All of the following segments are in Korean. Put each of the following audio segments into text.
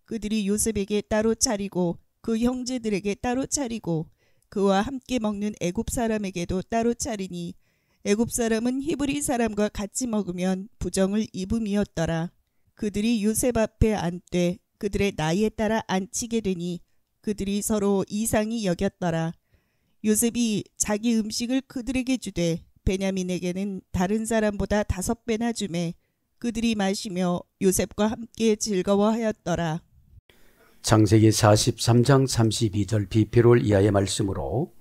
그들이 요셉에게 따로 차리고 그 형제들에게 따로 차리고 그와 함께 먹는 애굽 사람에게도 따로 차리니 애굽 사람은 히브리 사람과 같이 먹으면 부정을 입음이었더라. 그들이 요셉 앞에 앉되 그들의 나이에 따라 앉히게 되니 그들이 서로 이상히 여겼더라. 요셉이 자기 음식을 그들에게 주되 베냐민에게는 다른 사람보다 5배나 주매 그들이 마시며 요셉과 함께 즐거워하였더라. 창세기 43장 32절 비피롤 이하의 말씀으로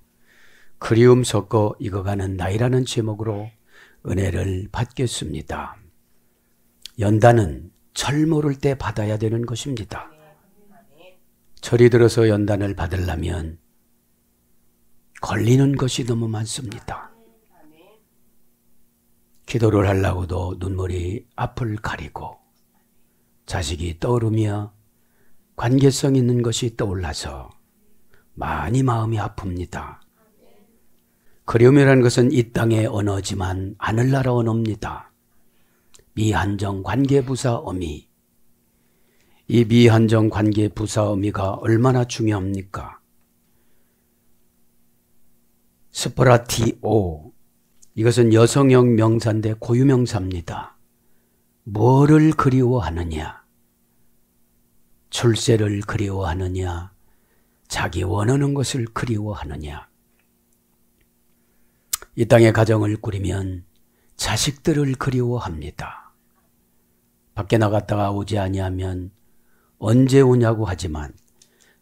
그리움 섞어 익어가는 나이라는 제목으로 은혜를 받겠습니다. 연단은 철 모를 때 받아야 되는 것입니다. 철이 들어서 연단을 받으려면 걸리는 것이 너무 많습니다. 기도를 하려고도 눈물이 앞을 가리고 자식이 떠오르며 관계성 있는 것이 떠올라서 많이 마음이 아픕니다. 그리움이라는 것은 이 땅의 언어지만 하늘나라 언어입니다. 미한정 관계부사 어미. 이 미한정 관계부사 어미가 얼마나 중요합니까? 스포라티오. 이것은 여성형 명사인데 고유명사입니다. 뭐를 그리워하느냐? 출세를 그리워하느냐? 자기 원하는 것을 그리워하느냐? 이 땅에 가정을 꾸리면 자식들을 그리워합니다. 밖에 나갔다가 오지 아니하면 언제 오냐고 하지만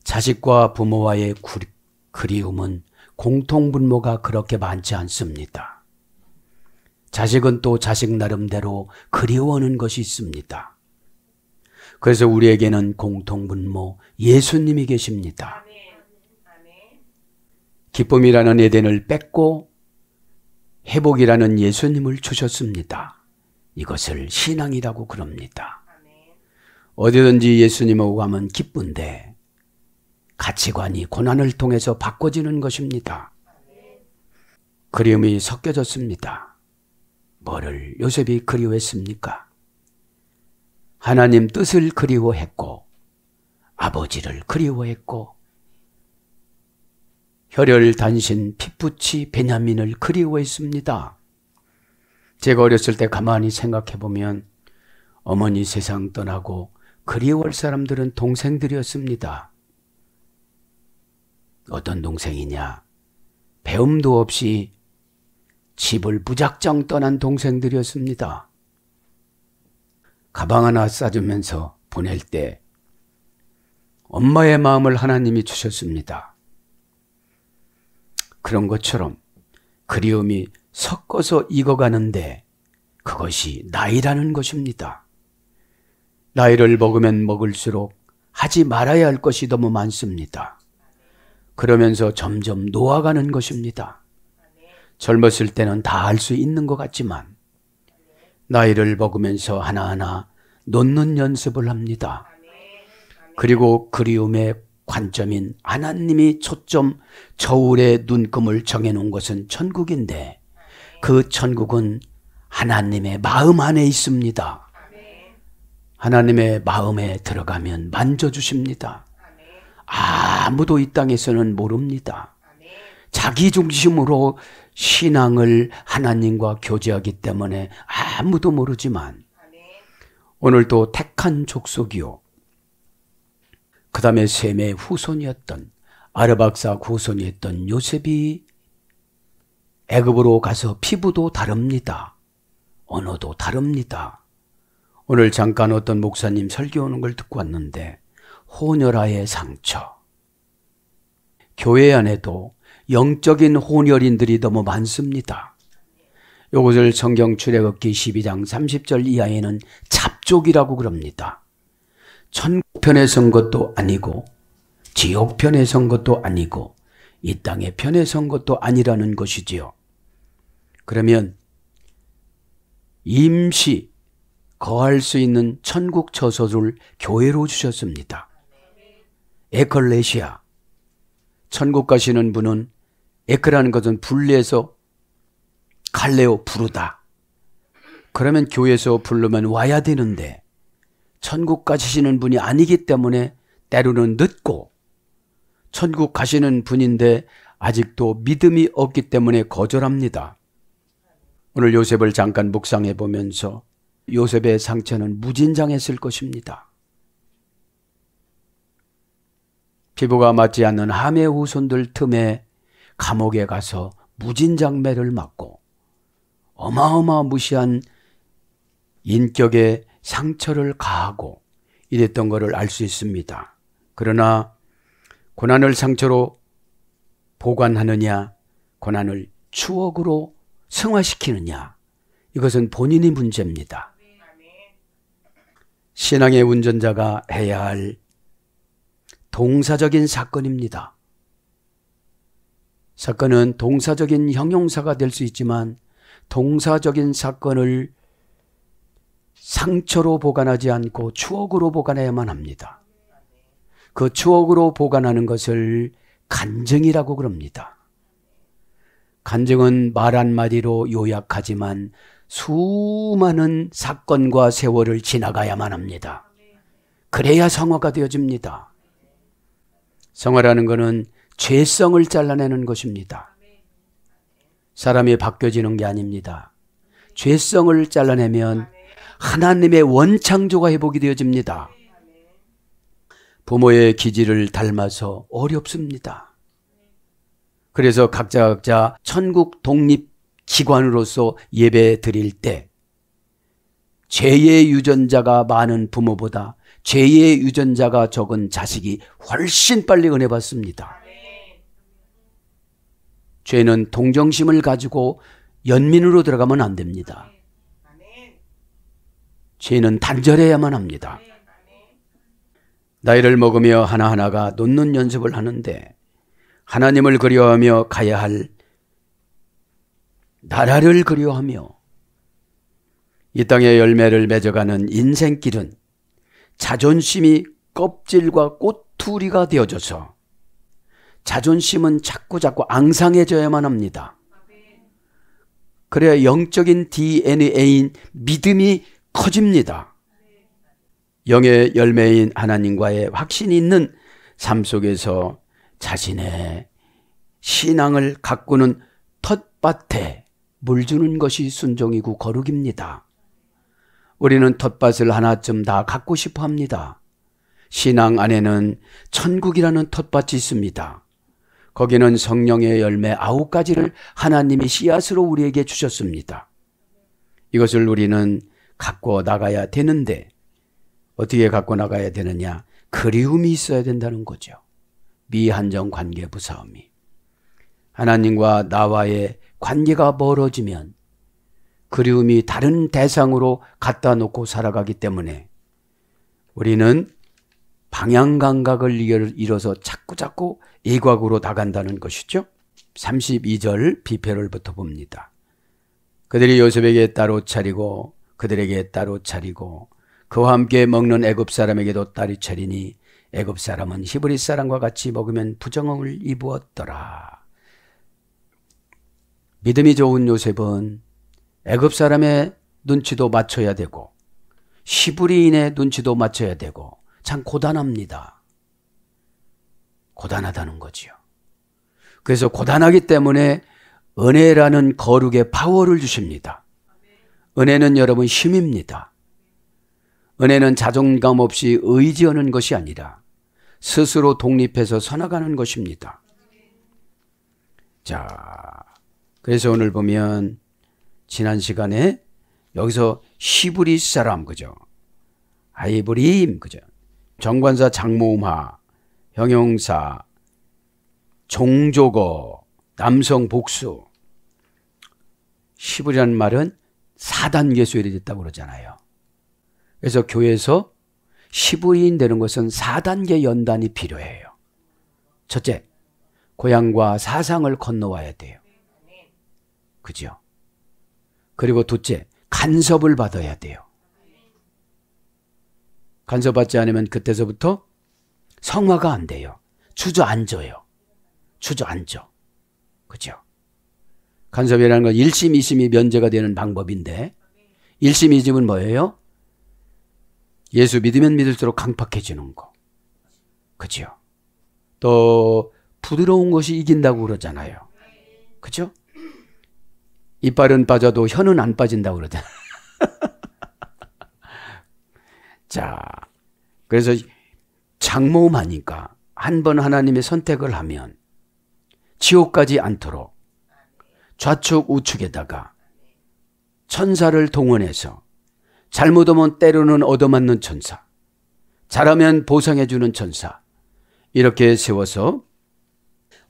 자식과 부모와의 그리움은 공통분모가 그렇게 많지 않습니다. 자식은 또 자식 나름대로 그리워하는 것이 있습니다. 그래서 우리에게는 공통분모 예수님이 계십니다. 기쁨이라는 에덴을 뺏고 회복이라는 예수님을 주셨습니다. 이것을 신앙이라고 그럽니다. 어디든지 예수님하고 가면 기쁜데 가치관이 고난을 통해서 바꿔지는 것입니다. 그리움이 섞여졌습니다. 뭐를 요셉이 그리워했습니까? 하나님 뜻을 그리워했고 아버지를 그리워했고 혈혈 단신 피부치 베냐민을 그리워했습니다. 제가 어렸을 때 가만히 생각해 보면 어머니 세상 떠나고 그리워할 사람들은 동생들이었습니다. 어떤 동생이냐? 배움도 없이 집을 무작정 떠난 동생들이었습니다. 가방 하나 싸주면서 보낼 때 엄마의 마음을 하나님이 주셨습니다. 그런 것처럼 그리움이 섞어서 익어가는데 그것이 나이라는 것입니다. 나이를 먹으면 먹을수록 하지 말아야 할 것이 너무 많습니다. 그러면서 점점 놓아가는 것입니다. 젊었을 때는 다 할 수 있는 것 같지만 나이를 먹으면서 하나하나 놓는 연습을 합니다. 그리고 그리움의 관점인 하나님이 초점 저울의 눈금을 정해놓은 것은 천국인데 그 천국은 하나님의 마음 안에 있습니다. 하나님의 마음에 들어가면 만져주십니다. 아무도 이 땅에서는 모릅니다. 자기 중심으로 신앙을 하나님과 교제하기 때문에 아무도 모르지만 오늘도 택한 족속이요. 그 다음에 셈의 후손이었던 아르박사 후손이었던 요셉이 애굽으로 가서 피부도 다릅니다. 언어도 다릅니다. 오늘 잠깐 어떤 목사님 설교하는 걸 듣고 왔는데 혼혈아의 상처. 교회 안에도 영적인 혼혈인들이 너무 많습니다. 이것을 성경 출애굽기 12장 30절 이하에는 잡족이라고 그럽니다. 천국편에 선 것도 아니고 지옥편에 선 것도 아니고 이 땅에 편에 선 것도 아니라는 것이지요. 그러면 임시 거할 수 있는 천국 처소를 교회로 주셨습니다. 에클레시아. 천국 가시는 분은 에크라는 것은 분리해서 칼레오 부르다. 그러면 교회에서 부르면 와야 되는데 천국 가시는 분이 아니기 때문에 때로는 늦고, 천국 가시는 분인데 아직도 믿음이 없기 때문에 거절합니다. 오늘 요셉을 잠깐 묵상해 보면서 요셉의 상처는 무진장했을 것입니다. 피부가 맞지 않는 함의 후손들 틈에 감옥에 가서 무진장매를 맞고 어마어마무시한 인격의 상처를 가하고 이랬던 것을 알 수 있습니다. 그러나 고난을 상처로 보관하느냐, 고난을 추억으로 승화시키느냐, 이것은 본인의 문제입니다. 신앙의 운전자가 해야 할 동사적인 사건입니다. 사건은 동사적인 형용사가 될 수 있지만 동사적인 사건을 상처로 보관하지 않고 추억으로 보관해야만 합니다. 그 추억으로 보관하는 것을 간증이라고 그럽니다. 간증은 말 한마디로 요약하지만 수많은 사건과 세월을 지나가야만 합니다. 그래야 성화가 되어집니다. 성화라는 것은 죄성을 잘라내는 것입니다. 사람이 바뀌어지는 게 아닙니다. 죄성을 잘라내면 하나님의 원창조가 회복이 되어집니다. 부모의 기질을 닮아서 어렵습니다. 그래서 각자 천국 독립기관으로서 예배 드릴 때 죄의 유전자가 많은 부모보다 죄의 유전자가 적은 자식이 훨씬 빨리 은혜 받습니다. 죄는 동정심을 가지고 연민으로 들어가면 안 됩니다. 죄는 단절해야만 합니다. 나이를 먹으며 하나하나가 놓는 연습을 하는데 하나님을 그리워하며 가야 할 나라를 그리워하며 이 땅의 열매를 맺어가는 인생길은 자존심이 껍질과 꼬투리가 되어져서 자존심은 자꾸 앙상해져야만 합니다. 그래야 영적인 DNA인 믿음이 커집니다. 영의 열매인 하나님과의 확신이 있는 삶 속에서 자신의 신앙을 가꾸는 텃밭에 물 주는 것이 순종이고 거룩입니다. 우리는 텃밭을 하나쯤 다 갖고 싶어 합니다. 신앙 안에는 천국이라는 텃밭이 있습니다. 거기는 성령의 열매 9가지를 하나님이 씨앗으로 우리에게 주셨습니다. 이것을 우리는 갖고 나가야 되는데 어떻게 갖고 나가야 되느냐? 그리움이 있어야 된다는 거죠. 미한정 관계 부사음이. 하나님과 나와의 관계가 멀어지면 그리움이 다른 대상으로 갖다 놓고 살아가기 때문에 우리는 방향 감각을 잃어서 자꾸 이곽으로 나간다는 것이죠. 32절 비표를부터 봅니다. 그들이 요셉에게 따로 차리고 그들에게 따로 차리고 그와 함께 먹는 애굽 사람에게도 따로 차리니 애굽 사람은 히브리 사람과 같이 먹으면 부정함을 입었더라. 믿음이 좋은 요셉은 애굽 사람의 눈치도 맞춰야 되고 히브리인의 눈치도 맞춰야 되고 참 고단합니다. 고단하다는 거지요. 그래서 고단하기 때문에 은혜라는 거룩의 파워를 주십니다. 은혜는 여러분 힘입니다. 은혜는 자존감 없이 의지하는 것이 아니라 스스로 독립해서 서나가는 것입니다. 자, 그래서 오늘 보면 지난 시간에 여기서 히브리 사람, 그죠? 아이브림, 그죠? 정관사 장모음하, 형용사, 종조거, 남성 복수. 히브리라는 말은 4단계 수혈이 됐다고 그러잖아요. 그래서 교회에서 히브리인 되는 것은 4단계 연단이 필요해요. 첫째, 고향과 사상을 건너와야 돼요. 그죠? 그리고 둘째, 간섭을 받아야 돼요. 간섭받지 않으면 그때서부터 성화가 안 돼요. 주저앉아요. 주저앉아. 그죠? 간섭이라는 건 1심, 2심이 면제가 되는 방법인데 1심, 2심은 뭐예요? 예수 믿으면 믿을수록 강팍해지는 거. 그죠? 또 부드러운 것이 이긴다고 그러잖아요. 그죠? 이빨은 빠져도 혀는 안 빠진다고 그러잖아요. 자, 그래서 장모음하니까 한 번 하나님의 선택을 하면 지옥 가지 않도록 좌측 우측에다가 천사를 동원해서 잘못하면 때로는 얻어맞는 천사, 잘하면 보상해주는 천사, 이렇게 세워서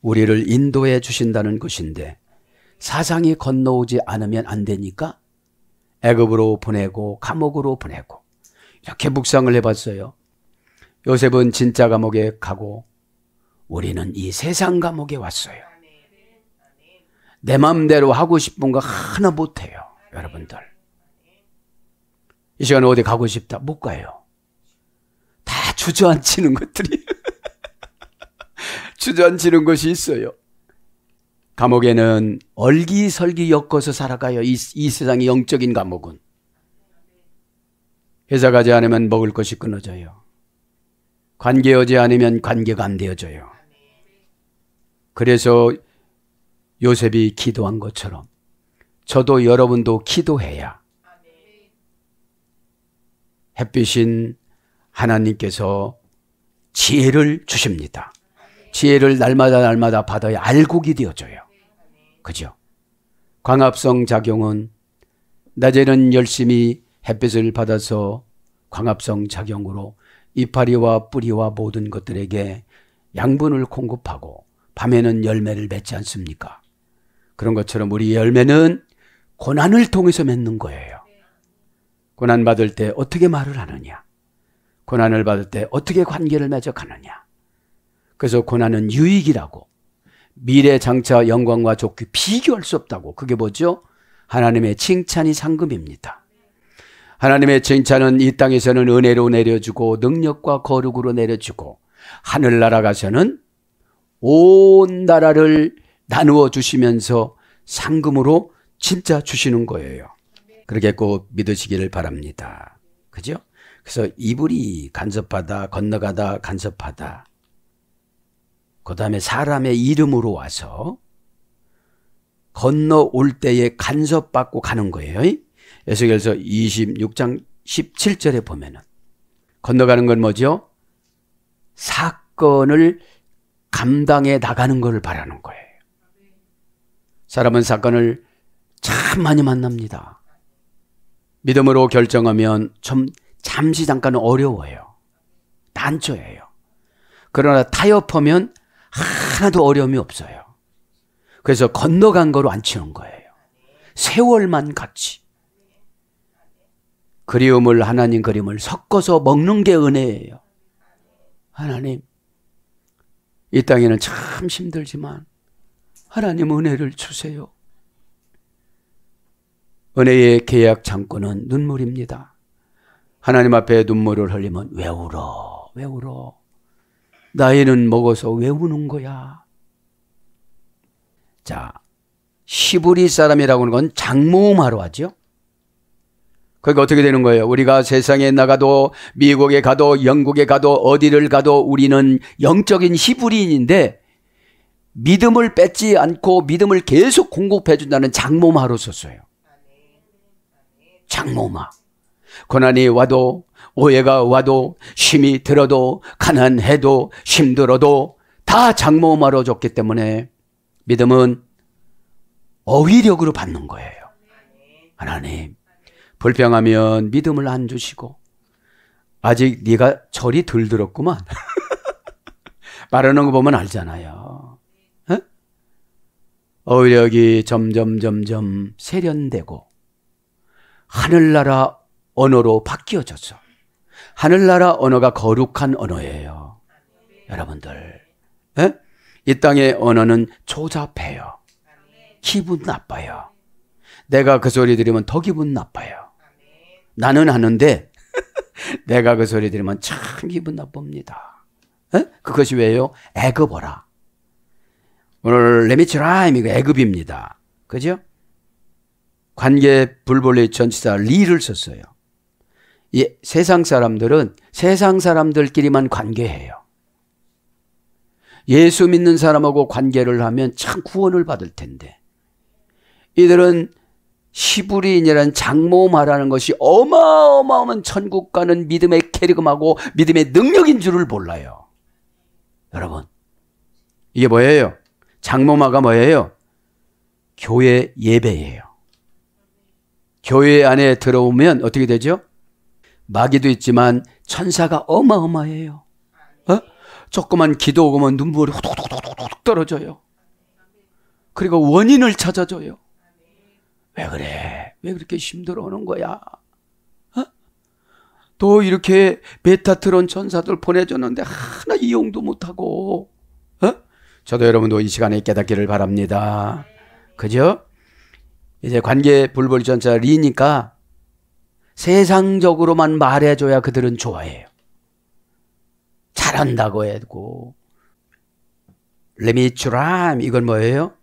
우리를 인도해 주신다는 것인데, 사상이 건너오지 않으면 안 되니까 애굽으로 보내고 감옥으로 보내고 이렇게 묵상을 해봤어요. 요셉은 진짜 감옥에 가고 우리는 이 세상 감옥에 왔어요. 내 마음대로 하고 싶은 거 하나 못해요. 여러분들, 이 시간에 어디 가고 싶다 못 가요. 다 주저앉히는 것들이 주저앉히는 것이 있어요. 감옥에는 얼기설기 엮어서 살아가요. 이 세상의 영적인 감옥은. 회사 가지 않으면 먹을 것이 끊어져요. 관계하지 않으면 관계가 안 되어져요. 그래서 요셉이 기도한 것처럼 저도 여러분도 기도해야 햇빛인 하나님께서 지혜를 주십니다. 지혜를 날마다 받아야 알곡이 되어져요. 그죠? 광합성 작용은 낮에는 열심히 햇빛을 받아서 광합성 작용으로 이파리와 뿌리와 모든 것들에게 양분을 공급하고 밤에는 열매를 맺지 않습니까? 그런 것처럼 우리 열매는 고난을 통해서 맺는 거예요. 고난 받을 때 어떻게 말을 하느냐? 고난을 받을 때 어떻게 관계를 맺어가느냐? 그래서 고난은 유익이라고, 미래 장차 영광과 좋게 비교할 수 없다고. 그게 뭐죠? 하나님의 칭찬이 상급입니다. 하나님의 칭찬은 이 땅에서는 은혜로 내려주고 능력과 거룩으로 내려주고, 하늘나라 가서는 온 나라를 나누어 주시면서 상금으로 진짜 주시는 거예요. 그렇게 꼭 믿으시기를 바랍니다. 그죠? 그래서 이불이 간섭하다, 건너가다 간섭하다, 그 다음에 사람의 이름으로 와서 건너올 때에 간섭받고 가는 거예요. 에스겔서 26장 17절에 보면은 건너가는 건 뭐죠? 사건을 감당해 나가는 것을 바라는 거예요. 사람은 사건을 참 많이 만납니다. 믿음으로 결정하면 잠시 잠깐 어려워요. 난처해요. 그러나 타협하면 하나도 어려움이 없어요. 그래서 건너간 거로 안 치는 거예요. 세월만 같이. 그리움을, 하나님 그림을 섞어서 먹는 게 은혜예요. 하나님, 이 땅에는 참 힘들지만 하나님 은혜를 주세요. 은혜의 계약 창고는 눈물입니다. 하나님 앞에 눈물을 흘리면 왜 울어? 왜 울어? 나이는 먹어서 왜 우는 거야? 자, 히브리 사람이라고 하는 건 장모음하러 하죠. 그러니까 어떻게 되는 거예요? 우리가 세상에 나가도, 미국에 가도, 영국에 가도, 어디를 가도 우리는 영적인 히브리인인데 믿음을 뺏지 않고 믿음을 계속 공급해 준다는 장모음하러 썼어요. 장모음하. 고난이 와도, 오해가 와도, 힘이 들어도, 가난해도, 힘들어도 다 장모음하러 줬기 때문에 믿음은 어휘력으로 받는 거예요. 하나님, 불평하면 믿음을 안 주시고, 아직 네가 철이 덜 들었구만. 말하는 거 보면 알잖아요. 에? 어휘력이 점점 세련되고 하늘나라 언어로 바뀌어졌어. 하늘나라 언어가 거룩한 언어예요. 여러분들, 에? 이 땅의 언어는 조잡해요. 기분 나빠요. 내가 그 소리 들으면 더 기분 나빠요. 나는 하는데 내가 그 소리 들으면 참 기분 나쁩니다. 에? 그것이 왜요? 애굽어라. 오늘 레미츠라임이 애굽입니다. 그죠? 관계 불벌레 전치사 리를 썼어요. 이 세상 사람들은 세상 사람들끼리만 관계해요. 예수 믿는 사람하고 관계를 하면 참 구원을 받을 텐데, 이들은 시브리인이라는 장모 말하는 것이 어마어마한 천국 가는 믿음의 캐리금하고 믿음의 능력인 줄을 몰라요. 여러분, 이게 뭐예요? 장모마가 뭐예요? 교회 예배예요. 교회 안에 들어오면 어떻게 되죠? 마귀도 있지만 천사가 어마어마해요. 조그만 기도 오면 눈물이 후둑후둑후둑 떨어져요. 그리고 원인을 찾아줘요. 왜 그래? 왜 그렇게 힘들어하는 거야? 또 이렇게 메타트론 천사들 보내줬는데 하나 이용도 못하고. 저도 여러분도 이 시간에 깨닫기를 바랍니다. 그죠? 이제 관계 불벌 전차 리니까 세상적으로만 말해줘야 그들은 좋아해요. 잘한다고 해도. 레미추람, 이건 뭐예요?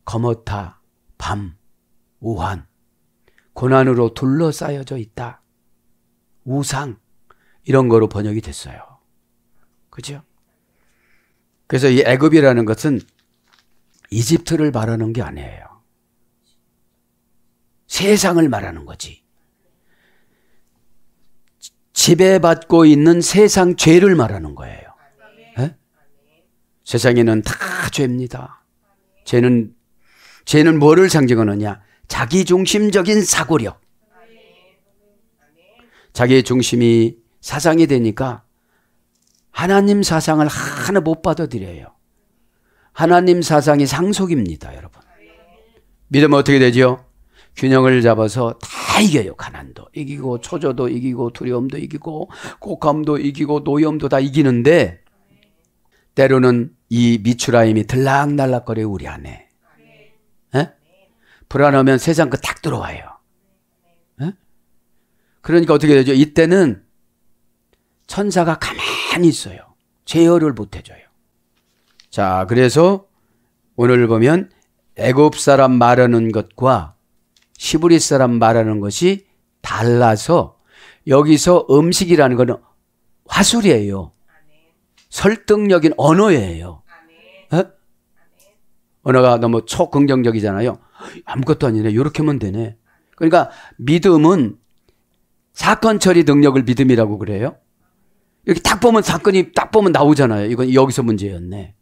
거뭇하, 밤, 우환, 고난으로 둘러싸여져 있다. 우상, 이런 거로 번역이 됐어요. 그죠? 그래서 이 애굽이라는 것은 이집트를 말하는 게 아니에요. 세상을 말하는 거지. 지배받고 있는 세상 죄를 말하는 거예요. 에? 세상에는 다 죄입니다. 죄는 뭐를 상징하느냐? 자기중심적인 사고력. 자기 중심이 사상이 되니까 하나님 사상을 하나 못 받아들여요. 하나님 사상이 상속입니다, 여러분. 믿으면 어떻게 되죠? 균형을 잡아서 다 이겨요. 가난도 이기고 초조도 이기고 두려움도 이기고 곡함도 이기고 노염도 다 이기는데, 때로는 이 미추라임이 들락날락거려요, 우리 안에. 에? 불안하면 세상 거 딱 들어와요. 에? 그러니까 어떻게 되죠? 이때는 천사가 가만히 있어요. 제어를 못 해줘요. 자, 그래서 오늘 보면 애굽 사람 말하는 것과 시브리 사람 말하는 것이 달라서, 여기서 음식이라는 것은 화술이에요. 설득력인 언어예요. 에? 언어가 너무 초긍정적이잖아요. 아무것도 아니네, 이렇게 하면 되네. 그러니까 믿음은 사건 처리 능력을 믿음이라고 그래요. 이렇게 딱 보면 사건이 딱 보면 나오잖아요. 이건 여기서 문제였네.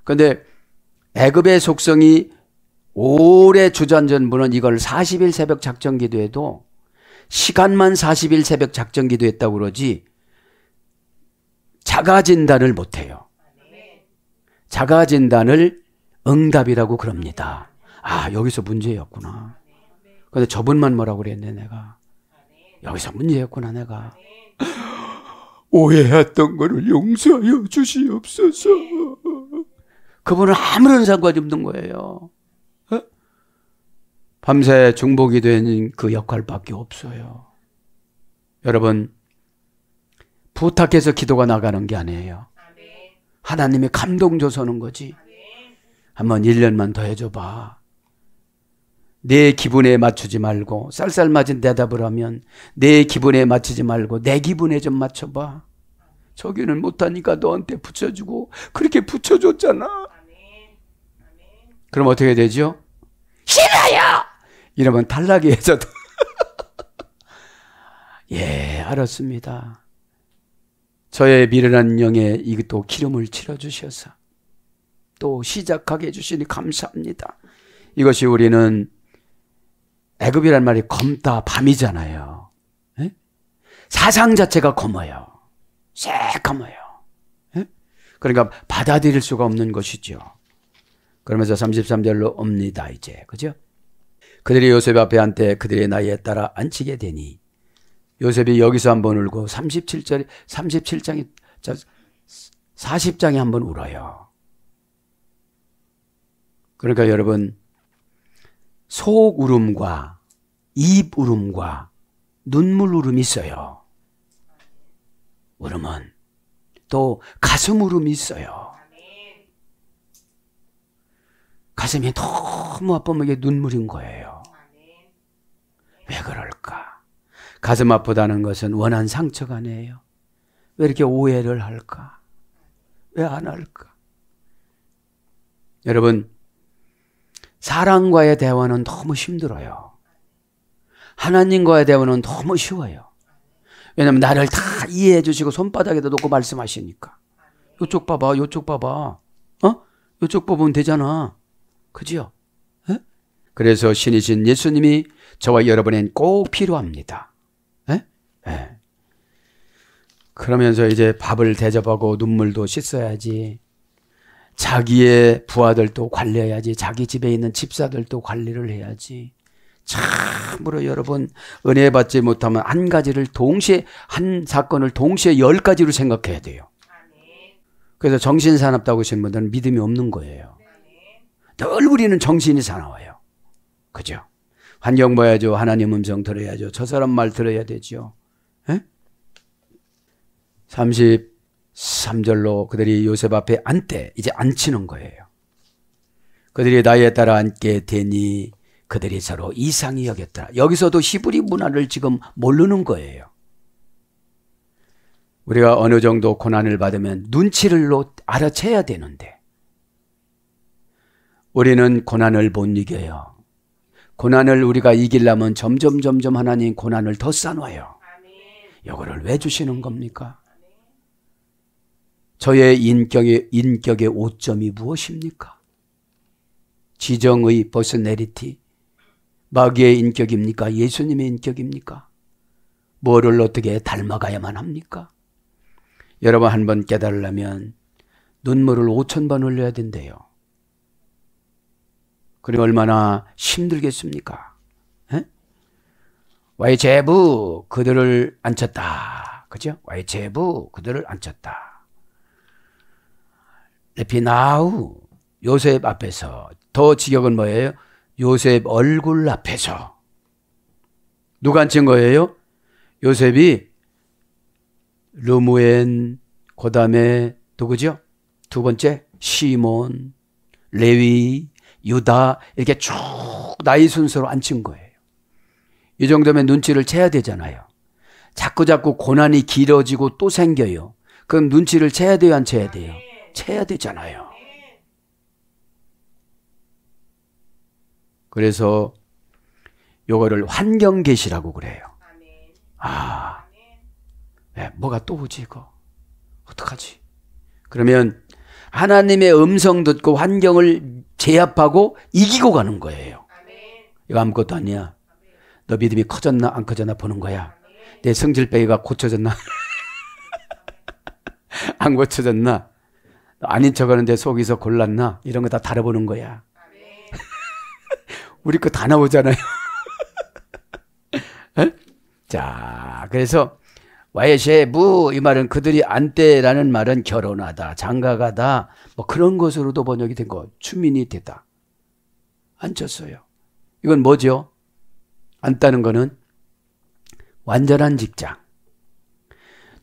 그런데 애굽의 속성이 오래 주저앉은 분은 이걸 40일 새벽 작전 기도해도 시간만 40일 새벽 작전 기도했다고 그러지 자가진단을 못해요. 자가진단을 응답이라고 그럽니다. 아, 여기서 문제였구나. 근데 저분만 뭐라고 그랬네, 내가. 여기서 문제였구나, 내가. 오해했던 거를 용서하여 주시옵소서. 그분은 아무런 상관이 없는 거예요. 밤새 중보기 된 그 역할밖에 없어요. 여러분, 부탁해서 기도가 나가는 게 아니에요. 하나님이 감동 줘서는 거지. 한번 1년만 더 해줘봐. 내 기분에 맞추지 말고, 쌀쌀맞은 대답을 하면 내 기분에 맞추지 말고 내 기분에 좀 맞춰봐. 저기는 못하니까 너한테 붙여주고 그렇게 붙여줬잖아. 그럼 어떻게 되죠? 싫어요! 이러면 탈락이 해서도 예, 알았습니다. 저의 미련한 영에 이것도 기름을 치러주셔서 또 시작하게 해주시니 감사합니다. 이것이 우리는 애굽이란 말이 검다 밤이잖아요. 에? 사상 자체가 검어요. 새까매요. 그러니까 받아들일 수가 없는 것이죠. 그러면서 33절로 옵니다, 이제. 그죠? 그들이 요셉 앞에 앉되 그들의 나이에 따라 앉히게 되니, 요셉이 여기서 한번 울고 37장이 40장에 한번 울어요. 그러니까 여러분, 속 울음과 입 울음과 눈물 울음이 있어요. 울음은 또 가슴 울음이 있어요. 가슴이 너무 아프면 이게 눈물인 거예요. 왜 그럴까? 가슴 아프다는 것은 원한 상처가 아니에요. 왜 이렇게 오해를 할까? 왜 안 할까? 여러분, 사랑과의 대화는 너무 힘들어요. 하나님과의 대화는 너무 쉬워요. 왜냐하면 나를 다 이해해 주시고 손바닥에다 놓고 말씀하시니까. 요쪽 봐봐, 요쪽 봐봐. 요쪽 보면 되잖아. 그지요? 에? 그래서 신이신 예수님이 저와 여러분엔 꼭 필요합니다. 에? 에. 그러면서 이제 밥을 대접하고 눈물도 씻어야지. 자기의 부하들도 관리해야지. 자기 집에 있는 집사들도 관리를 해야지. 참으로 여러분, 은혜 받지 못하면 한 가지를 동시에, 한 사건을 동시에 10가지로 생각해야 돼요. 그래서 정신 사납다고 하시는 분들은 믿음이 없는 거예요. 늘 우리는 정신이 사나워요. 그죠? 환경 봐야죠. 하나님 음성 들어야죠. 저 사람 말 들어야 되죠. 에? 33절로 그들이 요셉 앞에 앉되 이제 앉히는 거예요. 그들이 나에 따라 앉게 되니 그들이 서로 이상히 여겼더라. 여기서도 히브리 문화를 지금 모르는 거예요. 우리가 어느 정도 고난을 받으면 눈치를 알아채야 되는데 우리는 고난을 못 이겨요. 고난을 우리가 이기려면 점점 하나님 고난을 더 쌓아놔요. 이거를 왜 주시는 겁니까? 저의 인격의 오점이 무엇입니까? 지정의 퍼스널리티, 마귀의 인격입니까? 예수님의 인격입니까? 뭐를 어떻게 닮아가야만 합니까? 여러분 한번 깨달으려면 눈물을 5,000번 흘려야 된대요. 그리고 얼마나 힘들겠습니까? 에? 와의 제부 그들을 앉혔다. 그죠? 와의 제부 그들을 앉혔다. 레피나우 요셉 앞에서, 더 지격은 뭐예요? 요셉 얼굴 앞에서. 누가 앉힌 거예요? 요셉이 르무엔, 그 다음에 누구죠? 두 번째 시몬, 레위, 유다 이렇게 쭉 나이 순서로 앉힌 거예요. 이 정도면 눈치를 채야 되잖아요. 자꾸 고난이 길어지고 또 생겨요. 그럼 눈치를 채야 돼요, 안 채야 돼요? 채야 되잖아요. 그래서 요거를 환경계시라고 그래요. 뭐가 또 오지 이거? 어떡하지? 그러면 하나님의 음성 듣고 환경을 제압하고 이기고 가는 거예요. 이거 아무것도 아니야. 너 믿음이 커졌나 안 커졌나 보는 거야. 내 성질빼기가 고쳐졌나 안 고쳐졌나, 아닌 척하는데 속에서 골랐나, 이런 거 다 다뤄보는 거야. 우리 거 다 나오잖아요. 자, 그래서 와예셰부 이 말은 그들이 안때라는 말은 결혼하다, 장가가다 뭐 그런 것으로도 번역이 된 거. 추민이 되다, 앉혔어요. 이건 뭐죠? 앉다는 거는 완전한 직장.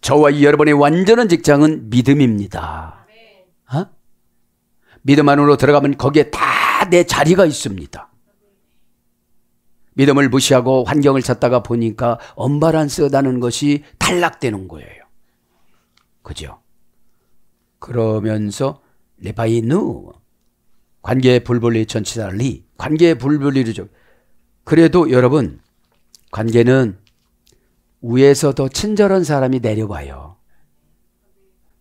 저와 여러분의 완전한 직장은 믿음입니다. 믿음 안으로 들어가면 거기에 다 내 자리가 있습니다. 믿음을 무시하고 환경을 찾다가 보니까 언밸런스하다는 것이 탈락되는 거예요. 그죠? 그러면서 레바이누, 관계의 불분리 전치사 리, 관계의 불분리죠. 그래도 여러분, 관계는 위에서 더 친절한 사람이 내려와요.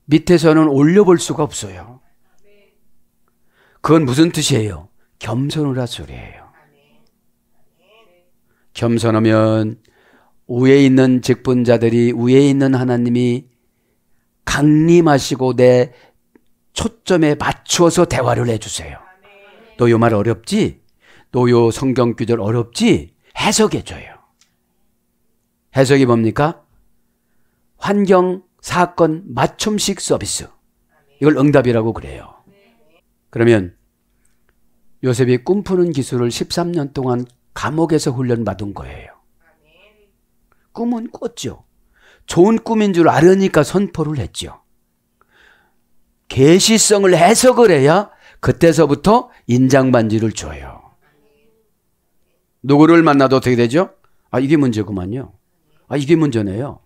밑에서는 올려볼 수가 없어요. 그건 무슨 뜻이에요? 겸손하라 소리예요. 겸손하면 위에 있는 직분자들이, 위에 있는 하나님이 강림하시고 내 초점에 맞추어서 대화를 해주세요. 너 요 말 어렵지? 너 요 성경 구절 어렵지? 해석해줘요. 해석이 뭡니까? 환경, 사건, 맞춤식 서비스. 이걸 응답이라고 그래요. 그러면 요셉이 꿈푸는 기술을 13년 동안 감옥에서 훈련받은 거예요. 꿈은 꿨죠. 좋은 꿈인 줄 알으니까 선포를 했죠. 계시성을 해석을 해야 그때서부터 인장반지를 줘요. 누구를 만나도 어떻게 되죠? 이게 문제구만요. 이게 문제네요.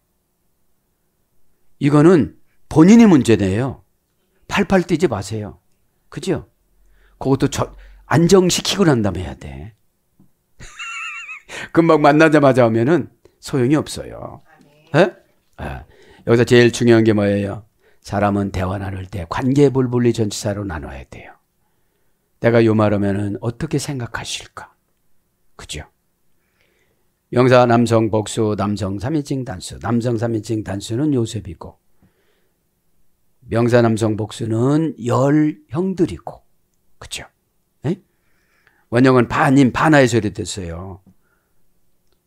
이거는 본인이 문제네요. 팔팔 뛰지 마세요. 그죠? 그것도 안정시키고 난 다음에 해야 돼. 금방 만나자마자 하면은 소용이 없어요. 에? 여기서 제일 중요한 게 뭐예요? 사람은 대화 나눌 때 관계불분리 전치사로 나눠야 돼요. 내가 요 말하면은 어떻게 생각하실까? 그죠? 명사 남성 복수, 남성 3인칭 단수. 남성 3인칭 단수는 요셉이고, 명사 남성 복수는 열 형들이고, 그죠? 원형은 반임, 반하의 소리 됐어요.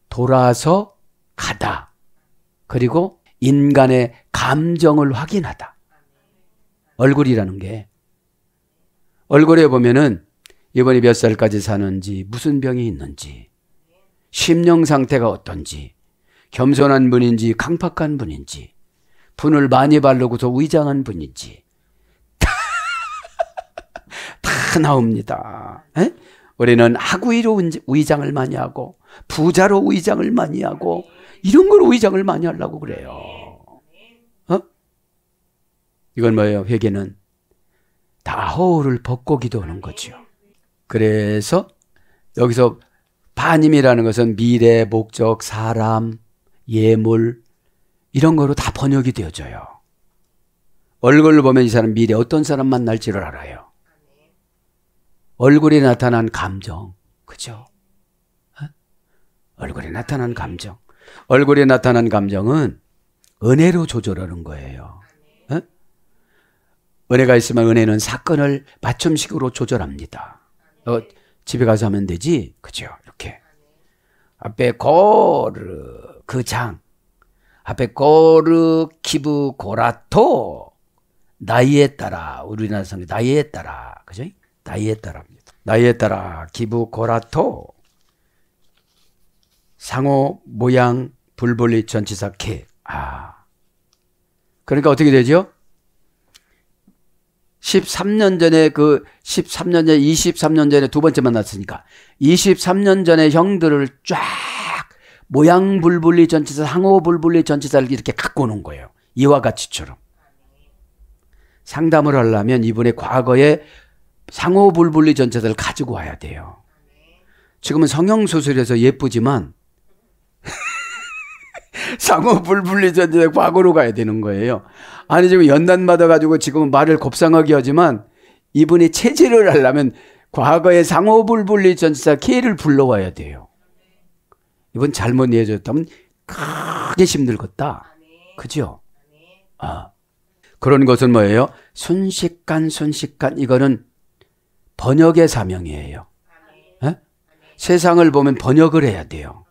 돌아서 가다. 그리고 인간의 감정을 확인하다. 얼굴이라는 게. 얼굴에 보면은 이번에 몇 살까지 사는지, 무슨 병이 있는지, 심령 상태가 어떤지, 겸손한 분인지 강팍한 분인지, 분을 많이 바르고서 위장한 분인지 다 나옵니다. 우리는 학위로 위장을 많이 하고 부자로 위장을 많이 하고 이런 걸 위장을 많이 하려고 그래요. 이건 뭐예요? 회개는 다 허울을 벗고 기도하는 거죠. 그래서 여기서 반임이라는 것은 미래, 목적, 사람, 예물 이런 거로 다 번역이 되어져요. 얼굴을 보면 이 사람 미래 어떤 사람 만날지를 알아요. 얼굴에 나타난 감정, 그죠? 얼굴에 나타난 감정. 얼굴에 나타난 감정은 은혜로 조절하는 거예요. 은혜가 있으면 은혜는 사건을 맞춤식으로 조절합니다. 집에 가서 하면 되지, 그죠? 이렇게 앞에 고르 그 장, 앞에 고르 키브 고라토 나이에 따라 우리나라 성경 나이에 따라, 그죠? 나이에 따라입니다. 나이에 따라 기부 고라토 상호 모양 불분리 전치사 개. 그러니까 어떻게 되죠? 13년 전에 23년 전에 두 번째 만났으니까 23년 전에 형들을 쫙 모양 불분리 전치사, 상호 불분리 전치사를 이렇게 갖고 오는 거예요. 이와 같이처럼. 상담을 하려면 이분의 과거에 상호 불분리 전치사를 가지고 와야 돼요. 지금은 성형수술에서 예쁘지만 상호 불분리 전치사 과거로 가야 되는 거예요. 아니 지금 연단 받아가지고 지금은 말을 곱상하게 하지만 이분이 체질을 하려면 과거의 상호 불분리 전치사 K를 불러와야 돼요. 이분 잘못 이해해줬다면 크게 힘들겠다. 그죠? 그런 것은 뭐예요? 순식간 이거는 번역의 사명이에요. 세상을 보면 번역을 해야 돼요.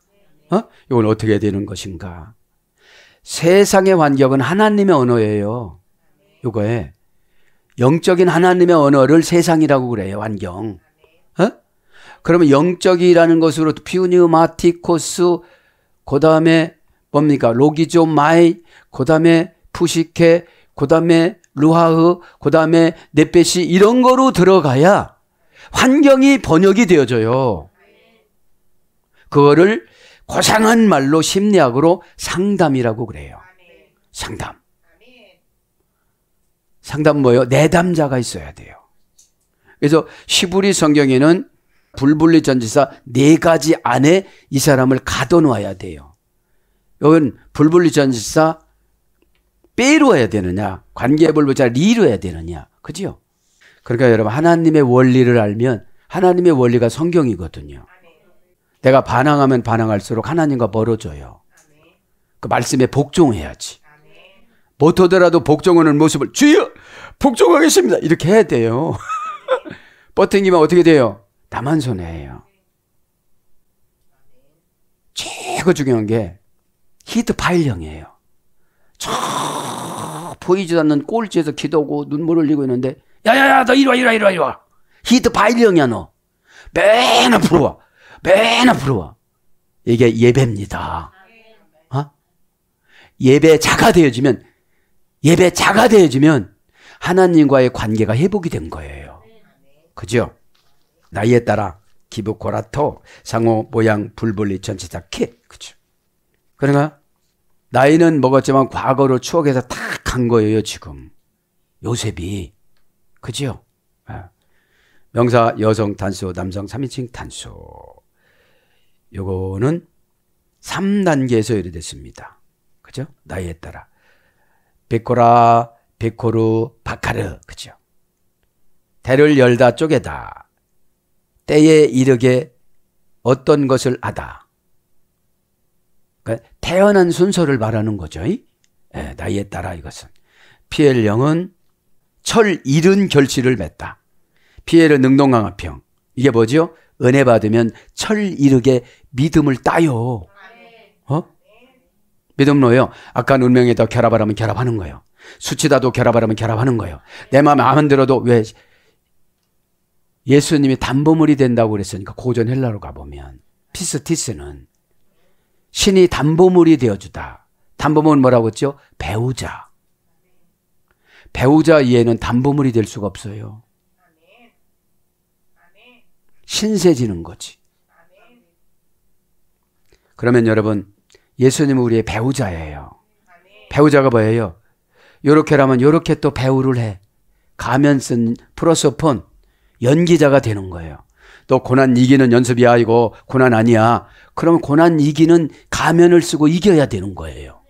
이건 어떻게 해야 되는 것인가? 세상의 환경은 하나님의 언어예요. 이거에 영적인 하나님의 언어를 세상이라고 그래요. 환경. 그러면 영적이라는 것으로 피우니우마티코스, 그 다음에 뭡니까? 로기조마이, 그 다음에 푸시케, 그 다음에 루하흐, 그 다음에 네페시 이런 거로 들어가야 환경이 번역이 되어져요. 그거를 고상한 말로 심리학으로 상담이라고 그래요. 상담. 상담 뭐예요? 내담자가 있어야 돼요. 그래서 히브리 성경에는 불분리 전치사 4가지 안에 이 사람을 가둬놓아야 돼요. 이건 불분리 전치사 빼로 해야 되느냐, 관계 불분리 전치사 리로 해야 되느냐, 그죠? 그러니까 여러분 하나님의 원리를 알면 하나님의 원리가 성경이거든요. 내가 반항하면 반항할수록 하나님과 멀어져요. 그 말씀에 복종해야지. 못하더라도 복종하는 모습을 주여 복종하겠습니다 이렇게 해야 돼요. 뻗팅기면 어떻게 돼요? 나만 손해예요. 최고 중요한 게 히트 파일형이에요. 저 보이지도 않는 꼴찌에서 기도하고 눈물 흘리고 있는데 야야야 너 이리 와. 히트 파일형이야 너. 맨 앞으로 와. 맨 앞으로 와. 이게 예배입니다. 예배자가 되어지면 하나님과의 관계가 회복이 된 거예요. 그죠? 나이에 따라 기부 고라토 상호 모양 불분리 전치사 키. 그죠? 그러니까 나이는 먹었지만 과거로 추억해서 다 간 거예요, 지금. 요셉이. 그죠? 명사 여성 단수, 남성 3인칭 단수. 요거는 3단계에서 이르됐습니다. 그죠? 나이에 따라. 베코라, 베코르, 바카르. 그죠? 대를 열다 쪼개다. 때에 이르게 어떤 것을 하다. 그러니까 태어난 순서를 말하는 거죠. 나이에 따라 이것은. 피엘령은 철 잃은 결실을 맺다. 피엘은 능동강화평. 이게 뭐죠? 은혜 받으면 철 이르게 믿음을 따요. 믿음 놓여요. 아까 운명에다 결합하라면 결합하는 거예요. 수치다도 결합하라면 결합하는 거예요. 내 마음에 안 들어도 왜 예수님이 담보물이 된다고 그랬으니까 고전 헬라로 가보면 피스티스는 신이 담보물이 되어주다. 담보물은 뭐라고 했죠? 배우자. 배우자 이해는 담보물이 될 수가 없어요. 신세지는 거지. 그러면 여러분, 예수님은 우리의 배우자예요. 배우자가 뭐예요? 요렇게라면 요렇게 또 배우를 해. 가면 쓴 프로소폰 연기자가 되는 거예요. 또 고난 이기는 연습이야. 이거 고난 아니야. 그러면 고난 이기는 가면을 쓰고 이겨야 되는 거예요.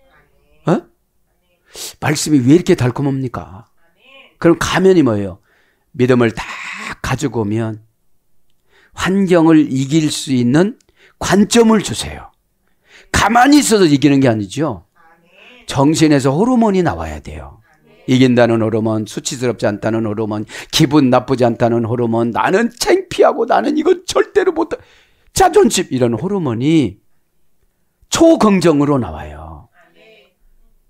말씀이 왜 이렇게 달콤합니까? 그럼 가면이 뭐예요? 믿음을 다 가지고 오면 환경을 이길 수 있는 관점을 주세요. 가만히 있어서 이기는 게 아니죠. 정신에서 호르몬이 나와야 돼요. 이긴다는 호르몬, 수치스럽지 않다는 호르몬, 기분 나쁘지 않다는 호르몬, 나는 창피하고 나는 이거 절대로 못해, 자존심, 이런 호르몬이 초긍정으로 나와요.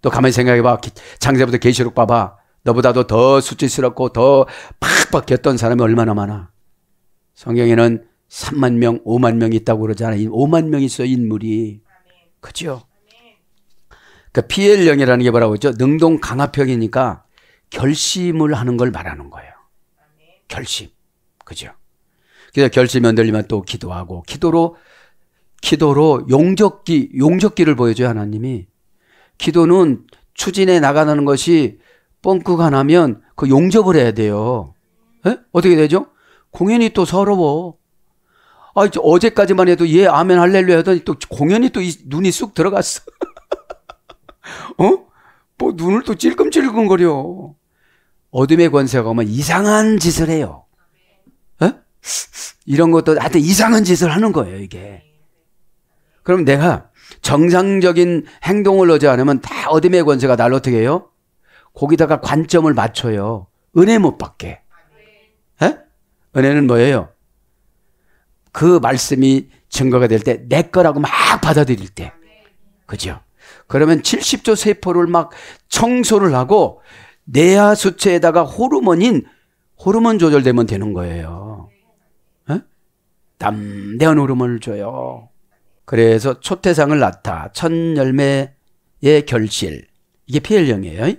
또 가만히 생각해봐. 장세부터 계시록 봐봐. 너보다도 더 수치스럽고 더 팍팍 겼던 사람이 얼마나 많아. 성경에는 3만 명, 5만 명 있다고 그러잖아요. 5만 명 있어요, 인물이. 그죠? 그러니까 피엘령이라는 게 뭐라고 했죠? 능동 강화평이니까 결심을 하는 걸 말하는 거예요. 결심. 그죠? 그래서 결심이 안 들리면 또 기도하고, 기도로 용접기를 보여줘요, 하나님이. 기도는 추진해 나가는 것이 뻥크가 나면 그 용접을 해야 돼요. 어떻게 되죠? 공연이 또 서러워. 어제까지만 해도 예, 아멘, 할렐루야 하더니 또 공연이 또 눈이 쑥 들어갔어. 뭐 눈을 또 찔끔찔끔거려. 어둠의 권세가 오면 이상한 짓을 해요. 이런 것도 하여튼 이상한 짓을 하는 거예요, 이게. 그럼 내가 정상적인 행동을 하지 않으면 다 어둠의 권세가 날 어떻게 해요? 거기다가 관점을 맞춰요. 은혜 못 받게. 은혜는 뭐예요? 그 말씀이 증거가 될 때 내 거라고 막 받아들일 때. 그죠? 그러면 70조 세포를 막 청소를 하고 내하 수체에다가 호르몬 조절되면 되는 거예요. 담대한 호르몬을 줘요. 그래서 초태상을 낳다. 첫 열매의 결실. 이게 피엘령이에요.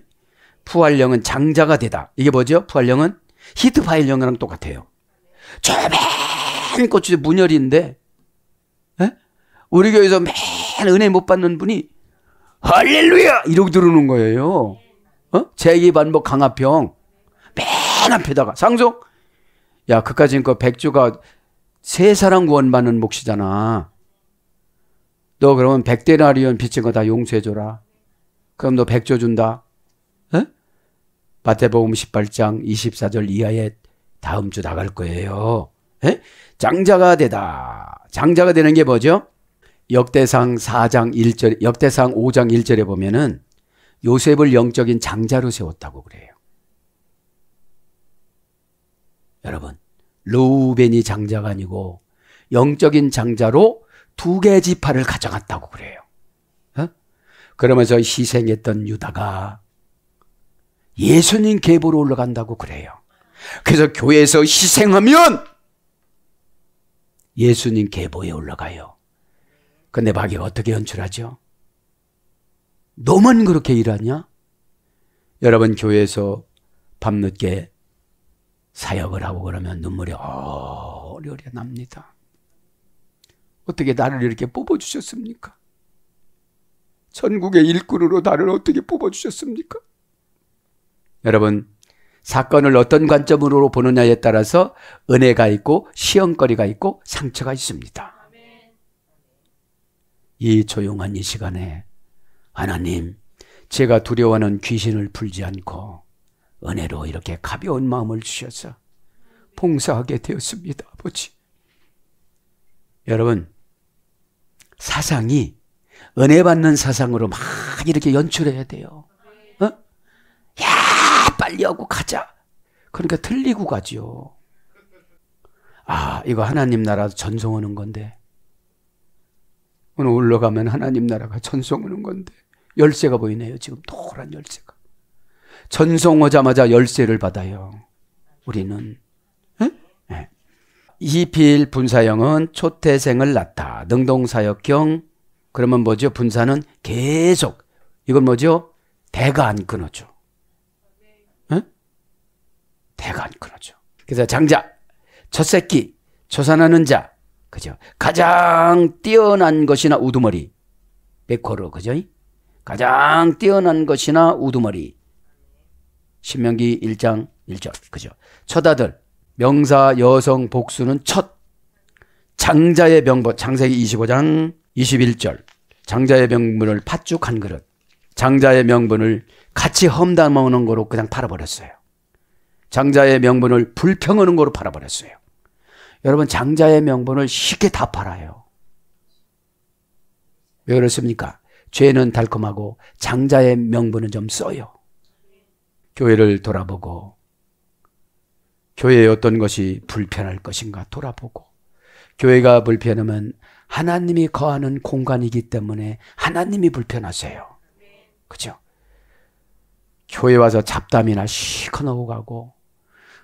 푸활령은 장자가 되다. 이게 뭐죠? 푸활령은 히트파일령이랑 똑같아요. 좁은 꽃이 문열인데 우리 교회에서 맨 은혜 못 받는 분이 할렐루야 이러고 들어오는 거예요. 재기반복 강화평 맨 앞에다가 상속. 야, 그까진 거 백주가 세 사람 구원받는 몫이잖아. 너 그러면 100데나리온 빚진 거 다 용서해줘라. 그럼 너 100조 준다. 마태복음 18장 24절 이하에 다음 주 나갈 거예요. 장자가 되다. 장자가 되는 게 뭐죠? 역대상 4장 1절, 역대상 5장 1절에 보면은 요셉을 영적인 장자로 세웠다고 그래요. 여러분, 르우벤이 장자가 아니고 영적인 장자로 2개 지파를 가져갔다고 그래요. 그러면서 희생했던 유다가 예수님 계보로 올라간다고 그래요. 그래서 교회에서 희생하면 예수님 계보에 올라가요. 근데 마귀가 어떻게 연출하죠? 너만 그렇게 일하냐? 여러분, 교회에서 밤늦게 사역을 하고 그러면 눈물이 어려려 납니다. 어떻게 나를 이렇게 뽑아주셨습니까? 천국의 일꾼으로 나를 어떻게 뽑아주셨습니까? 여러분, 사건을 어떤 관점으로 보느냐에 따라서 은혜가 있고 시험거리가 있고 상처가 있습니다. 이 조용한 이 시간에 하나님, 제가 두려워하는 귀신을 풀지 않고 은혜로 이렇게 가벼운 마음을 주셔서 봉사하게 되었습니다. 아버지. 여러분, 사상이 은혜 받는 사상으로 막 이렇게 연출해야 돼요. 야, 빨리 하고 가자. 그러니까 틀리고 가죠. 아, 이거 하나님 나라 전송하는 건데, 오늘 올라가면 하나님 나라가 전송하는 건데 열쇠가 보이네요. 지금 노란 열쇠가. 전송하자마자 열쇠를 받아요. 우리는. 네. 이필 분사형은 초태생을 낳다. 능동사역형. 그러면 뭐죠? 분사는 계속. 이건 뭐죠? 대가 안 끊어져. 대가 안 끊어져. 그래서 장자, 첫 새끼, 조산하는 자, 그죠? 가장 뛰어난 것이나 우두머리. 베코르, 그죠? 가장 뛰어난 것이나 우두머리. 신명기 1장 1절, 그죠? 첫 아들, 명사 여성 복수는 첫. 장자의 명분, 창세기 25장 21절. 장자의 명분을 팥죽 한 그릇. 장자의 명분을 같이 험담하는 거로 그냥 팔아버렸어요. 장자의 명분을 불평하는 거로 팔아버렸어요. 여러분, 장자의 명분을 쉽게 다 팔아요. 왜 그렇습니까? 죄는 달콤하고 장자의 명분은 좀 써요. 교회를 돌아보고, 교회에 어떤 것이 불편할 것인가 돌아보고, 교회가 불편하면 하나님이 거하는 공간이기 때문에 하나님이 불편하세요. 그죠? 교회 와서 잡담이나 시커하고 가고,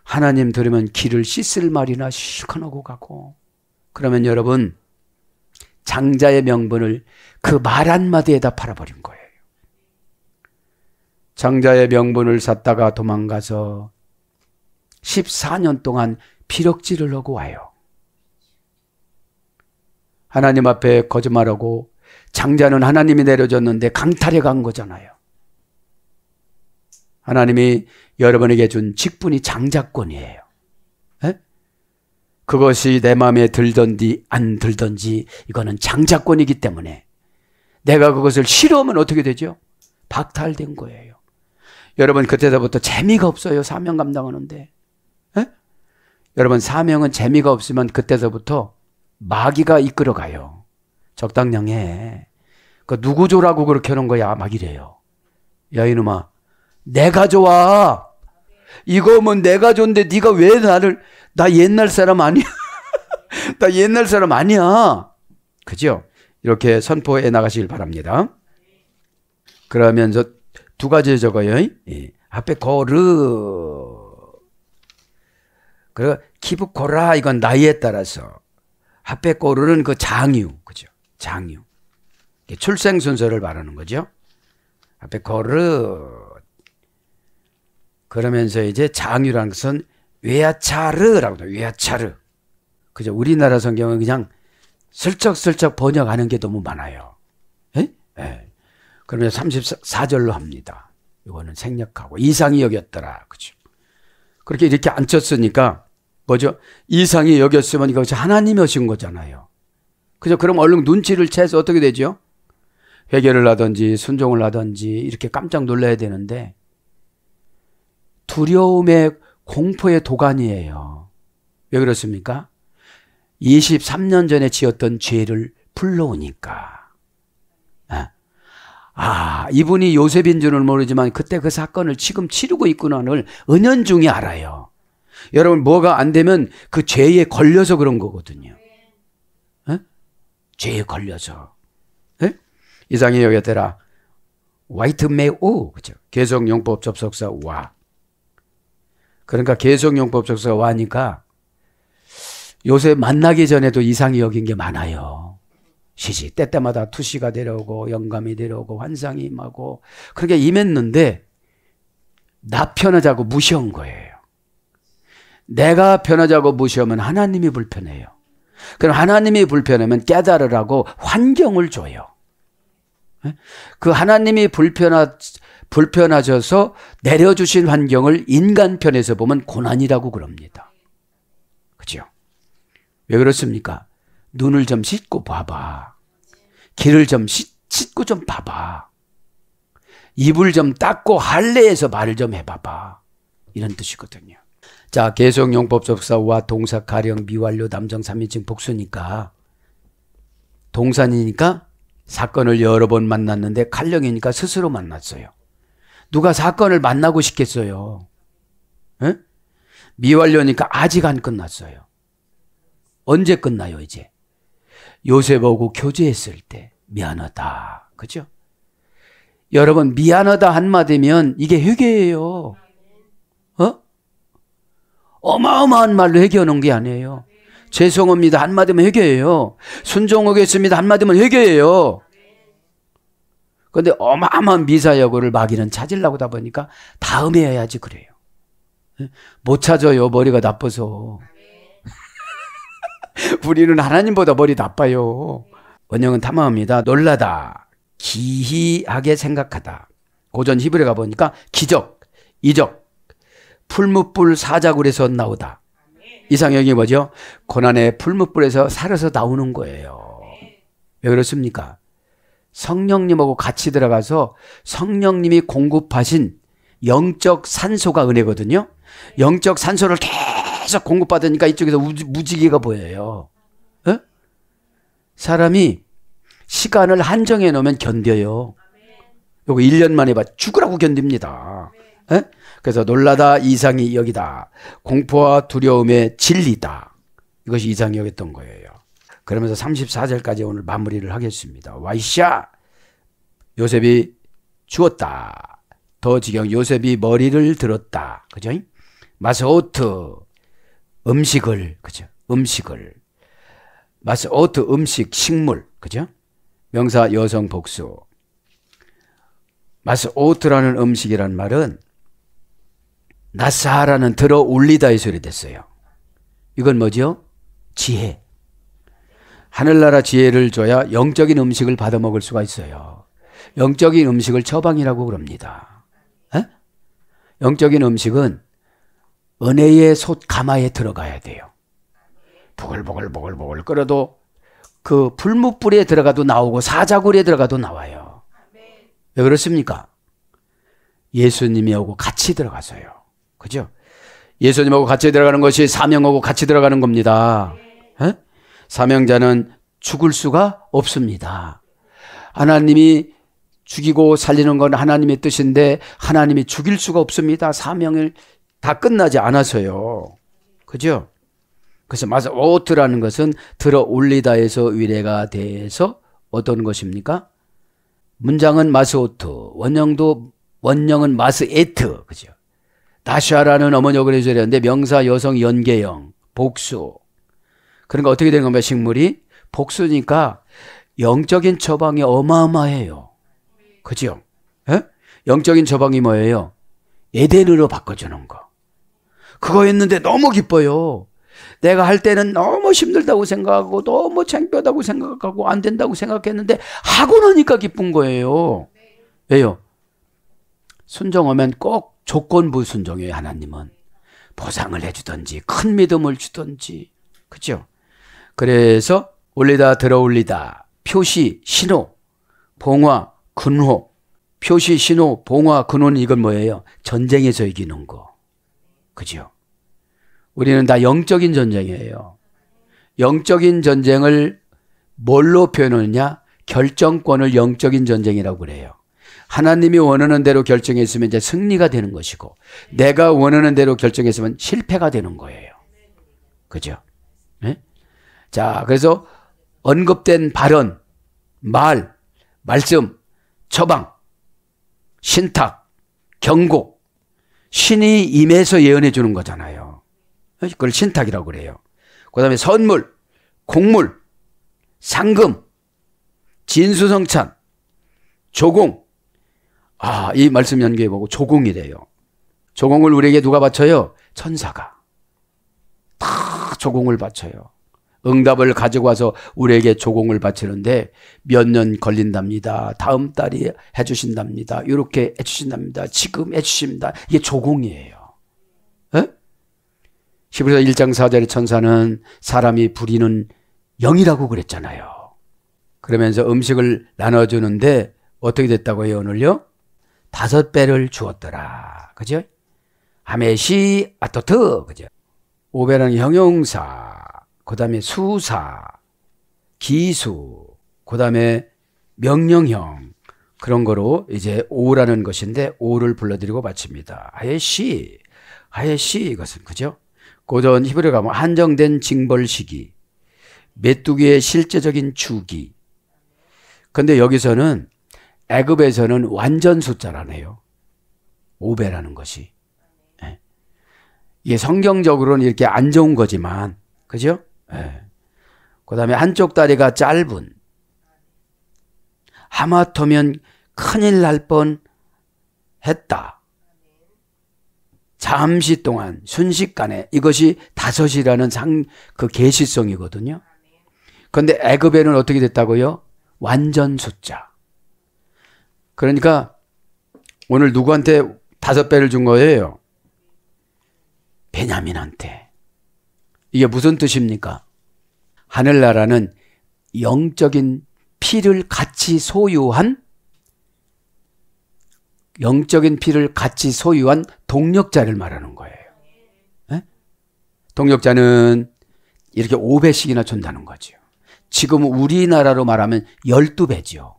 하나님 들으면 길을 씻을 말이나 시커하고 가고, 그러면 여러분, 장자의 명분을 그 말 한마디에다 팔아버린 거예요. 장자의 명분을 샀다가 도망가서 14년 동안 피력질을 하고 와요. 하나님 앞에 거짓말하고, 장자는 하나님이 내려줬는데 강탈해 간 거잖아요. 하나님이 여러분에게 준 직분이 장자권이에요. 에? 그것이 내 마음에 들던지 안 들던지 이거는 장자권이기 때문에 내가 그것을 싫어하면 어떻게 되죠? 박탈된 거예요. 여러분, 그때부터 재미가 없어요. 사명 감당하는데. 에? 여러분, 사명은 재미가 없으면 그때서부터 마귀가 이끌어가요. 적당량해. 그 누구 줘라고 그렇게 하는 거야? 막 이래요. 야, 이놈아, 내가 좋아. 이거면 내가 좋은데 네가 왜 나를, 나 옛날 사람 아니야. 나 옛날 사람 아니야. 그죠? 이렇게 선포해 나가시길 바랍니다. 그러면서 두 가지 적어요. 예. 앞에 고르. 그리고 키브코라, 이건 나이에 따라서. 앞에 고르는 그 장유. 그죠? 장유. 출생 순서를 말하는 거죠. 앞에 고르. 그러면서 이제 장유라는 것은 외야차르라고 해요. 외야차르. 그죠? 우리나라 성경은 그냥 슬쩍슬쩍 번역하는 게 너무 많아요. 예? 예. 그러면 34절로 합니다. 이거는 생략하고 이상히 여겼더라. 그죠? 그렇게 이렇게 앉혔으니까 뭐죠? 이상히 여겼으면 이것이 하나님이 하신 거잖아요. 그죠? 그럼 얼른 눈치를 채서 어떻게 되죠? 회개를 하든지 순종을 하든지 이렇게 깜짝 놀라야 되는데 두려움의 공포의 도가니예요. 왜 그렇습니까? 23년 전에 지었던 죄를 불러오니까. 이분이 요셉인 줄은 모르지만 그때 그 사건을 지금 치르고 있구나를 은연중에 알아요. 여러분, 뭐가 안 되면 그 죄에 걸려서 그런 거거든요. 죄에 걸려서. 이상히 여겼더라. 화이트메오. 그죠? 개성용법 접속사 와. 그러니까 개성용법 접속사 와니까 요새 만나기 전에도 이상히 여긴 게 많아요. 시시 때때마다 투시가 내려오고 영감이 내려오고 환상이 임하고 그렇게 임했는데 나 편하자고 무시한 거예요. 내가 편하자고 무시하면 하나님이 불편해요. 그럼 하나님이 불편하면 깨달으라고 환경을 줘요. 그 하나님이 불편하셔서 내려주신 환경을 인간 편에서 보면 고난이라고 그럽니다. 그죠? 왜 그렇습니까? 눈을 좀 씻고 봐봐. 귀를 좀 씻고 좀 봐봐. 입을 좀 닦고 할례에서 말을 좀 해봐봐. 이런 뜻이거든요. 자, 계속 용법접사와 동사 가령 미완료 남정 3인칭 복수니까 동산이니까 사건을 여러 번 만났는데 칼령이니까 스스로 만났어요. 누가 사건을 만나고 싶겠어요? 에? 미완료니까 아직 안 끝났어요. 언제 끝나요 이제? 요셉하고 교제했을 때 미안하다. 그죠? 여러분 미안하다 한마디면 이게 회개예요. 어마어마한 말로 회개하는 게 아니에요. 죄송합니다 한마디면 회개예요. 순종하겠습니다 한마디면 회개예요. 그런데 어마어마한 미사여구를 마귀는 찾으려고 하다 보니까 다음에 해야지 그래요. 못 찾아요. 머리가 나빠서. 우리는 하나님보다 머리 나빠요. 원형은 탐험합니다. 놀라다, 기이하게 생각하다. 고전 히브리에 가보니까 기적, 이적, 풀무불 사자굴에서 나오다. 이상형이 뭐죠? 고난의 풀무불에서 살아서 나오는 거예요. 왜 그렇습니까? 성령님하고 같이 들어가서 성령님이 공급하신 영적 산소가 은혜거든요. 영적 산소를 계속 공급받으니까 이쪽에서 무지개가 보여요. 에? 사람이 시간을 한정해 놓으면 견뎌요. 요거 1년 만에 봐 죽으라고 견딥니다. 에? 그래서 놀라다 이상이 여기다. 공포와 두려움의 진리다. 이것이 이상이 여겼던 거예요. 그러면서 34절까지 오늘 마무리를 하겠습니다. 와이샤 요셉이 죽었다. 더 지경 요셉이 머리를 들었다. 그죠? 마스오트 음식을 그죠? 음식을 마스오트 음식 식물 그죠? 명사 여성 복수. 마스오트라는 음식이란 말은 나사라는 들어 올리다의 소리 됐어요. 이건 뭐죠? 지혜. 하늘나라 지혜를 줘야 영적인 음식을 받아 먹을 수가 있어요. 영적인 음식을 처방이라고 그럽니다. 에? 영적인 음식은 은혜의 솥 가마에 들어가야 돼요. 보글보글 끓여도 그 불무불에 들어가도 나오고 사자굴에 들어가도 나와요. 왜 그렇습니까? 예수님이하고 같이 들어가서요. 그죠? 예수님하고 같이 들어가는 것이 사명하고 같이 들어가는 겁니다. 에? 사명자는 죽을 수가 없습니다. 하나님이 죽이고 살리는 건 하나님의 뜻인데 하나님이 죽일 수가 없습니다. 사명을 다 끝나지 않아서요. 그죠? 그래서 마스오트라는 것은 들어 올리다에서 위례가 돼서 어떤 것입니까? 문장은 마스오트, 원형은 마스에트, 그죠? 다샤라는 어머니역을 해줘야되는데 명사 여성 연계형, 복수. 그러니까 어떻게 되는 겁니까? 식물이 복수니까 영적인 처방이 어마어마해요. 그죠? 에? 영적인 처방이 뭐예요? 에덴으로 바꿔주는 거. 그거 했는데 너무 기뻐요. 내가 할 때는 너무 힘들다고 생각하고 너무 창피하다고 생각하고 안 된다고 생각했는데 하고 나니까 기쁜 거예요. 왜요? 순종하면 꼭 조건부 순종이에요. 하나님은 보상을 해주든지 큰 믿음을 주든지. 그죠? 그래서 올리다 들어 올리다 표시 신호 봉화 근호 표시 신호 봉화 근호는 이건 뭐예요? 전쟁에서 이기는 거. 그죠? 우리는 다 영적인 전쟁이에요. 영적인 전쟁을 뭘로 표현하느냐? 결정권을 영적인 전쟁이라고 그래요. 하나님이 원하는 대로 결정했으면 이제 승리가 되는 것이고 내가 원하는 대로 결정했으면 실패가 되는 거예요. 그죠? 네? 자, 그래서 언급된 발언, 말씀, 처방, 신탁, 경고, 신이 임해서 예언해 주는 거잖아요. 그걸 신탁이라고 그래요. 그 다음에 선물, 공물, 상금, 진수성찬, 조공. 이 말씀 연계해보고 조공이래요. 조공을 우리에게 누가 바쳐요? 천사가. 다 조공을 바쳐요. 응답을 가지고 와서 우리에게 조공을 바치는데 몇 년 걸린답니다. 다음 달에 해주신답니다. 이렇게 해주신답니다. 지금 해주십니다. 이게 조공이에요. 에? 히브리서 1장 4절의 천사는 사람이 부리는 영이라고 그랬잖아요. 그러면서 음식을 나눠주는데 어떻게 됐다고요, 오늘요? 5배를 주었더라. 그죠? 하메시 아토트. 그죠? 5배라는 형용사, 그 다음에 수사, 기수, 그 다음에 명령형, 그런 거로 이제 오라는 것인데 오를 불러드리고 바칩니다. 하예시 이것은 그죠? 고전 히브리어 가면 한정된 징벌 시기, 메뚜기의 실제적인 주기. 근데 여기서는 애굽에서는 완전 숫자라네요. 5배라는 것이. 이게 성경적으로는 이렇게 안 좋은 거지만, 그죠? 그 다음에 한쪽 다리가 짧은, 하마터면 큰일 날 뻔 했다. 잠시 동안, 순식간에, 이것이 5이라는 그 계시성이거든요. 그런데 애굽에는 어떻게 됐다고요? 완전 숫자. 그러니까 오늘 누구한테 5배를 준 거예요? 베냐민한테. 이게 무슨 뜻입니까? 하늘나라는 영적인 피를 같이 소유한 동력자를 말하는 거예요. 네? 동력자는 이렇게 5배씩이나 준다는 거죠. 지금 우리나라로 말하면 12배죠.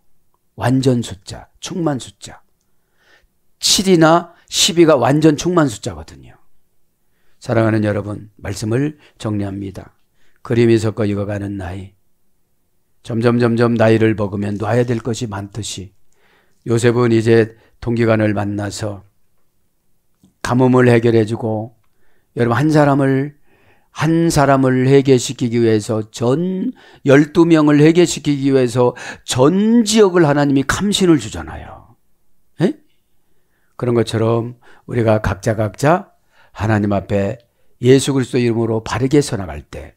완전 숫자, 충만 숫자. 7이나 12가 완전 충만 숫자거든요. 사랑하는 여러분, 말씀을 정리합니다. 그림이 섞어 익어가는 나이. 점점 나이를 먹으면 놔야 될 것이 많듯이 요셉은 이제 동기간을 만나서 가뭄을 해결해주고, 여러분 한 사람을 해결시키기 위해서 12명을 해결시키기 위해서 전 지역을 하나님이 감신을 주잖아요. 에? 그런 것처럼 우리가 각자 하나님 앞에 예수 그리스도 이름으로 바르게 서나갈 때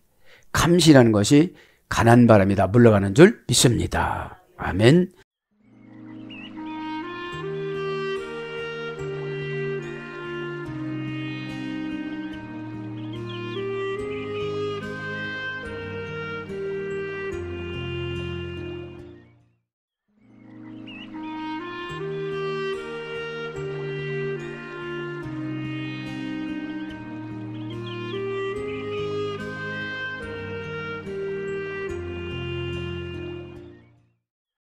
감신하는 것이 가난 바람이 다 물러가는 줄 믿습니다. 아멘.